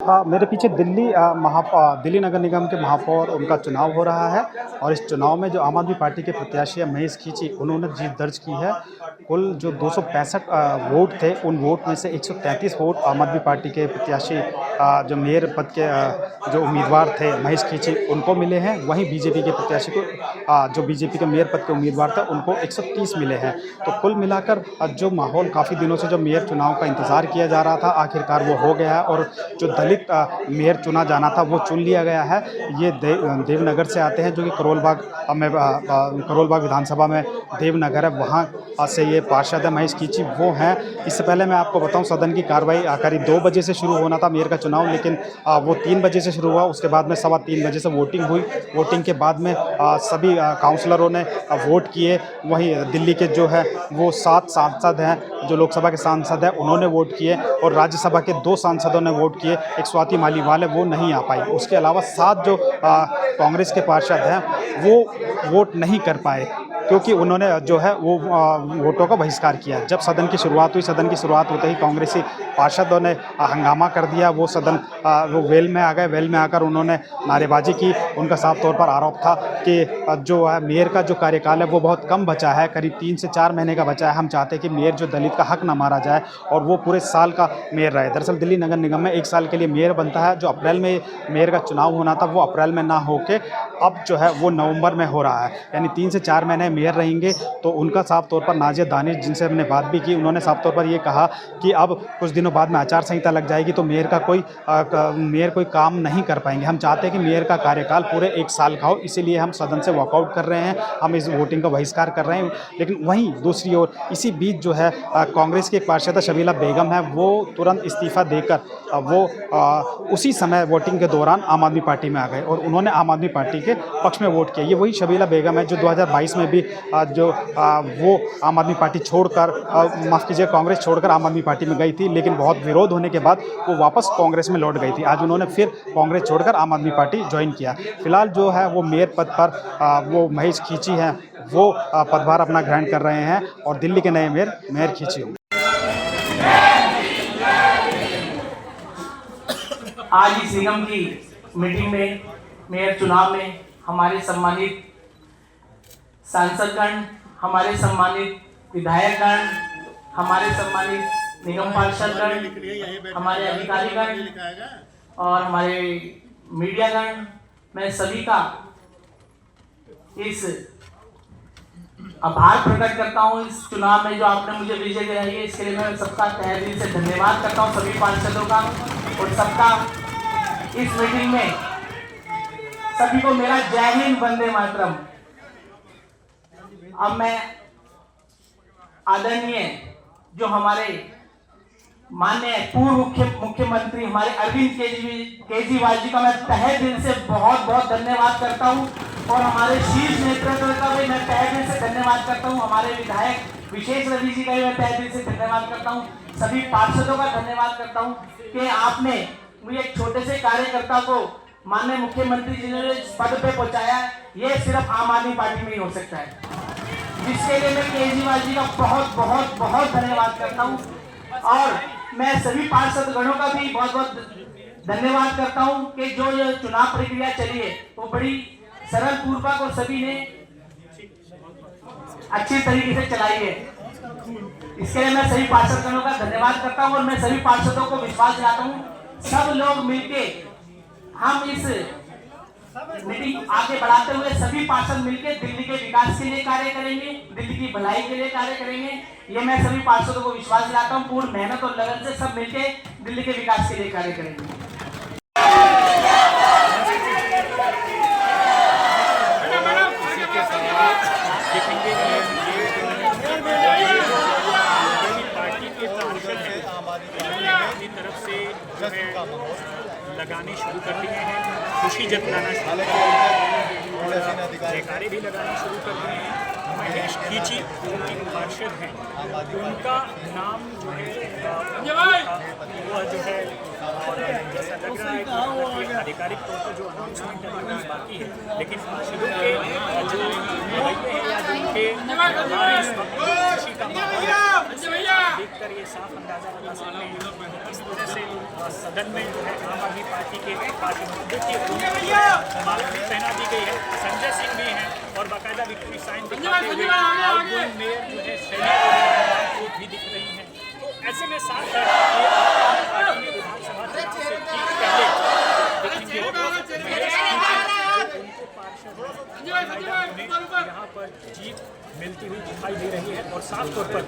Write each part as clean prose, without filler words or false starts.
मेरे पीछे दिल्ली नगर निगम के महापौर उनका चुनाव हो रहा है और इस चुनाव में जो आम आदमी पार्टी के प्रत्याशी हैं महेश खींची, उन्होंने जीत दर्ज की है। कुल जो 265 वोट थे, उन वोट में से 133 वोट आम आदमी पार्टी के प्रत्याशी जो मेयर पद के जो उम्मीदवार थे महेश खींची, उनको मिले हैं। वहीं बीजेपी के प्रत्याशी को जो बीजेपी के मेयर पद के उम्मीदवार थे, उनको 130 मिले हैं। तो कुल मिलाकर जो माहौल काफ़ी दिनों से जो मेयर चुनाव का इंतज़ार किया जा रहा था, आखिरकार वो हो गया है और जो दलित मेयर चुना जाना था वो चुन लिया गया है। ये देवनगर से आते हैं, जो कि करोलबाग विधानसभा में देवनगर है, वहाँ से ये पार्षद है महेश खींची, वो हैं। इससे पहले मैं आपको बताऊं, सदन की कार्रवाई करीब 2 बजे से शुरू होना था मेयर का चुनाव, लेकिन वो 3 बजे से शुरू हुआ। उसके बाद में 3:15 बजे से वोटिंग हुई। वोटिंग के बाद में सभी काउंसलरों ने वोट किए। वहीं दिल्ली के जो है वो 7 सांसद हैं, जो लोकसभा के सांसद हैं, उन्होंने वोट किए और राज्यसभा के 2 सांसदों ने वोट किए। एक स्वाति मालीवाल है, वो नहीं आ पाई। उसके अलावा 7 जो कांग्रेस के पार्षद हैं वो वोट नहीं कर पाए, क्योंकि उन्होंने जो है वो वोटों का बहिष्कार किया। जब सदन की शुरुआत हुई, सदन की शुरुआत होते ही कांग्रेसी पार्षदों ने हंगामा कर दिया। वो सदन वो वेल में आ गए। वेल में आकर उन्होंने नारेबाजी की। उनका साफ तौर पर आरोप था कि जो है मेयर का जो कार्यकाल है वो बहुत कम बचा है, करीब 3 से 4 महीने का बचा है। हम चाहते हैं कि मेयर जो दलित का हक ना मारा जाए और वो पूरे साल का मेयर रहे। दरअसल दिल्ली नगर निगम में 1 साल के लिए मेयर बनता है। जो अप्रैल में मेयर का चुनाव होना था वो अप्रैल में ना होके अब जो है वो नवंबर में हो रहा है, यानी 3 से 4 महीने मेयर रहेंगे। तो उनका साफ तौर पर नाजिया दानिश, जिनसे हमने बात भी की, उन्होंने साफ तौर पर ये कहा कि अब कुछ दिनों बाद में आचार संहिता लग जाएगी तो मेयर कोई काम नहीं कर पाएंगे। हम चाहते हैं कि मेयर का कार्यकाल पूरे 1 साल का हो, इसीलिए हम सदन से वॉकआउट कर रहे हैं, हम इस वोटिंग का बहिष्कार कर रहे हैं। लेकिन वहीं दूसरी ओर इसी बीच जो है कांग्रेस की एक पार्षद शबीला बेगम है, वो तुरंत इस्तीफा देकर वो उसी समय वोटिंग के दौरान आम आदमी पार्टी में आ गए और उन्होंने आम आदमी पार्टी के पक्ष में वोट किया। ये वही शबीला बेगम है जो 2022 में भी वो आम आदमी पार्टी छोड़कर माफ़ कीजिए कांग्रेस छोड़कर आम आदमी पार्टी में गई थी, लेकिन बहुत विरोध होने के बाद वो वापस कांग्रेस में लौट गई थी। आज उन्होंने फिर कांग्रेस छोड़कर आम आदमी पार्टी ज्वाइन किया। फिलहाल जो है वो मेयर पद पर वो महेश खींची हैं, वो पदभार अपना ग्रहण कर रहे हैं और दिल्ली के नए मेयर खींची होंगे। आज इस निगम की मीटिंग में, मेयर चुनाव में हमारे सम्मानित सांसदगण, हमारे सम्मानित विधायकगण, हमारे सम्मानित निगम पार्षदगण, हमारे अधिकारीगण और हमारे मीडियागण, मैं सभी का इस आभार प्रकट करता हूं। इस चुनाव में जो आपने मुझे विजय दिलाई है, इसके लिए मैं सबका तहे दिल से धन्यवाद करता हूं, सभी पार्षदों का और सबका। इस मीटिंग में सभी को मेरा जय हिंद, वंदे मातरम। अब मैं आदरणीय जो हमारे माननीय पूर्व मुख्यमंत्री हमारे अरविंद केजरीवाल जी का मैं तहे दिल से बहुत बहुत धन्यवाद करता हूं और हमारे शीर्ष नेतृत्व का भी मैं तहे दिल से धन्यवाद करता हूं। हमारे विधायक विशेष रवि जी का भी मैं तहे दिल से धन्यवाद करता हूं। सभी पार्षदों का धन्यवाद करता हूं कि आपने मुझे एक छोटे से कार्यकर्ता को माननीय मुख्यमंत्री जी ने इस पद पे पहुंचाया। ये सिर्फ आम आदमी पार्टी में ही हो सकता है, जिसके लिए मैं केजरीवाल जी का बहुत बहुत बहुत धन्यवाद करता हूं और मैं सभी पार्षद गणों का भी बहुत बहुत धन्यवाद करता हूं कि जो ये चुनाव प्रक्रिया चली है वो बड़ी सरल पूर्वक और सभी ने अच्छी तरीके से चलाई है। इसके लिए मैं सभी पार्षद गणों का धन्यवाद करता हूं और मैं सभी पार्षदों को विश्वास दिलाता हूं, सब लोग मिलके हम इस मीटिंग आगे बढ़ाते हुए सभी पार्षद मिलकर दिल्ली के विकास के लिए कार्य करेंगे, दिल्ली की भलाई के लिए कार्य करेंगे। ये मैं सभी पार्षदों को विश्वास दिलाता हूं। पूर्ण मेहनत और लगन से सब मिलकर दिल्ली के विकास के लिए कार्य करेंगे। अपनी तरफ से लगाने शुरू कर दिए हैं, खुशी जताना शुरू कर दिए हैं, जयकारे भी लगाने शुरू कर दिए हैं। महेश खींची जो कि पार्षद हैं, उनका नाम जो है वह जो है और जैसा लग रहा है कि आधिकारिक तौर पर जो अनाउंसमेंट अभी बाकी है, लेकिन पार्षदों के जो रवैये हैं या जो उनके इस वक्त खुशी का माहौल देखकर ये साफ अंदाजा लगा सकते हैं इस तरह से सदन में जो है आम आदमी पार्टी के पार्षदों की माला भी पहना दी गई है। संजय सिंह भी हैं और बाकायदा विक्ट्री साइन दिखाते हुए आउटगोइंग मेयर जो है शैली को भी दिख रही हैं। तो ऐसे में साफ है कि पार्टी ने विधानसभा चुनाव से ठीक पहले देखेंगे उनको पार्षद यहाँ पर जीत मिलती हुई दिखाई दे रही है और साफ तौर पर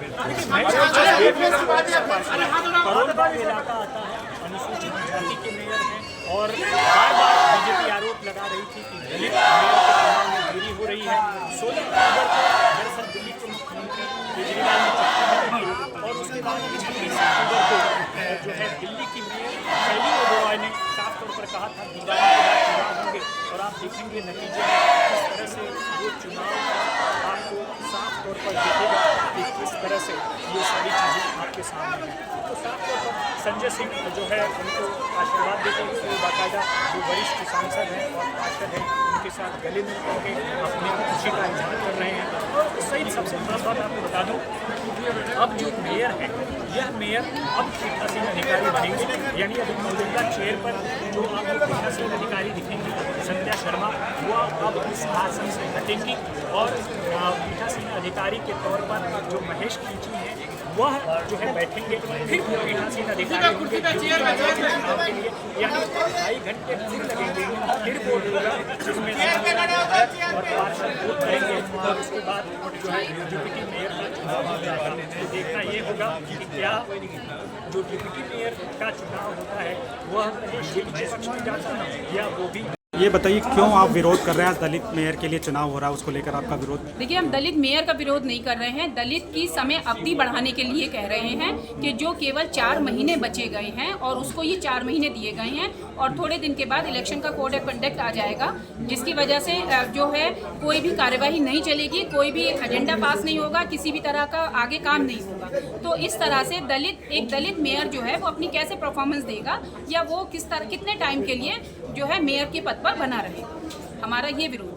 करोलबाग इलाका आता है, अनुसूचित जाति के मेयर हैं और बार बार बीजेपी आरोप लगा रही थी कि दलित मेयर के चुनाव में देरी हो रही है। 16 अक्टूबर को दरअसल दिल्ली के मुख्यमंत्री केजरीवाल ने चिट्ठी दी और उसके बाद 26 अक्टूबर को जो है दिल्ली की मेयर शैली ओबेरॉय ने साफ तौर पर कहा था दिवाली के बाद चुनाव होंगे और आप देखेंगे नतीजे में किस तरह से वो चुनाव आपको साफ तौर पर दिखेगा कि किस तरह से ये सारी चीज़ें आपके सामने हैं। तो साफ तौर पर संजय सिंह जो है उनको आशीर्वाद देते हुए वो बाकायदा जो वरिष्ठ सांसद हैं और पार्षद हैं उनके साथ गले मिल करके अपनी खुशी का इजहार कर रहे हैं। तो सही सबसे खास बात आपको बता दूँ, अब जो मेयर है यह मेयर अब पीठासीन अधिकारी बनेंगे, यानी अभी मौजूदा चेयर पर जो आपको पीठासीन अधिकारी दिखेंगी संध्या शर्मा, वो अब इस आसन से हटेंगी और पीठासीन अधिकारी के तौर पर जो महेश खींची हैं वह जो है बैठेंगे। फिर पीठासीन अधिकारी होंगे यानी 2.5 घंटे फिर लगेंगे, फिर वोट होगा जिसमें और पार्षद वोट करेंगे और उसके बाद जो है डिप्टी मेयर का चुनाव हो जाएगा। तो देखना ये होगा कि क्या जो डिप्टी मेयर का चुनाव होता है वह बीजेपी पक्ष में जाता है या वो भी। ये बताइए क्यों आप विरोध कर रहे हैं? दलित मेयर के लिए चुनाव हो रहा है, उसको लेकर आपका विरोध? देखिए, हम दलित मेयर का विरोध नहीं कर रहे हैं, दलित की समय अवधि बढ़ाने के लिए कह रहे हैं कि जो केवल 4 महीने बचे गए हैं और उसको ये 4 महीने दिए गए हैं और थोड़े दिन के बाद इलेक्शन का कोड ऑफ कंडक्ट आ जाएगा, जिसकी वजह से जो है कोई भी कार्यवाही नहीं चलेगी, कोई भी एक एजेंडा पास नहीं होगा, किसी भी तरह का आगे काम नहीं होगा। तो इस तरह से एक दलित मेयर जो है वो अपनी कैसे परफॉर्मेंस देगा या वो कितने टाइम के लिए जो है मेयर के पद पर बना रहेगा, हमारा ये विरोध।